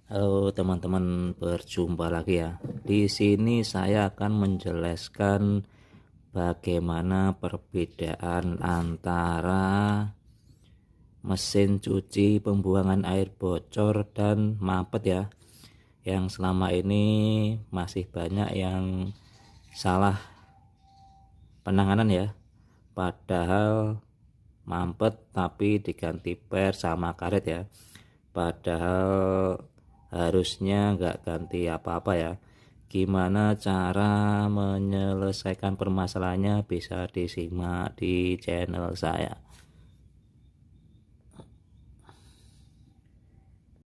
Halo teman-teman, berjumpa lagi ya. Di sini saya akan menjelaskan bagaimana perbedaan antara mesin cuci pembuangan air bocor dan mampet ya. Yang selama ini masih banyak yang salah penanganan ya. Padahal mampet tapi diganti per sama karet ya. Padahal harusnya nggak ganti apa-apa ya. Gimana cara menyelesaikan permasalahannya bisa disimak di channel saya.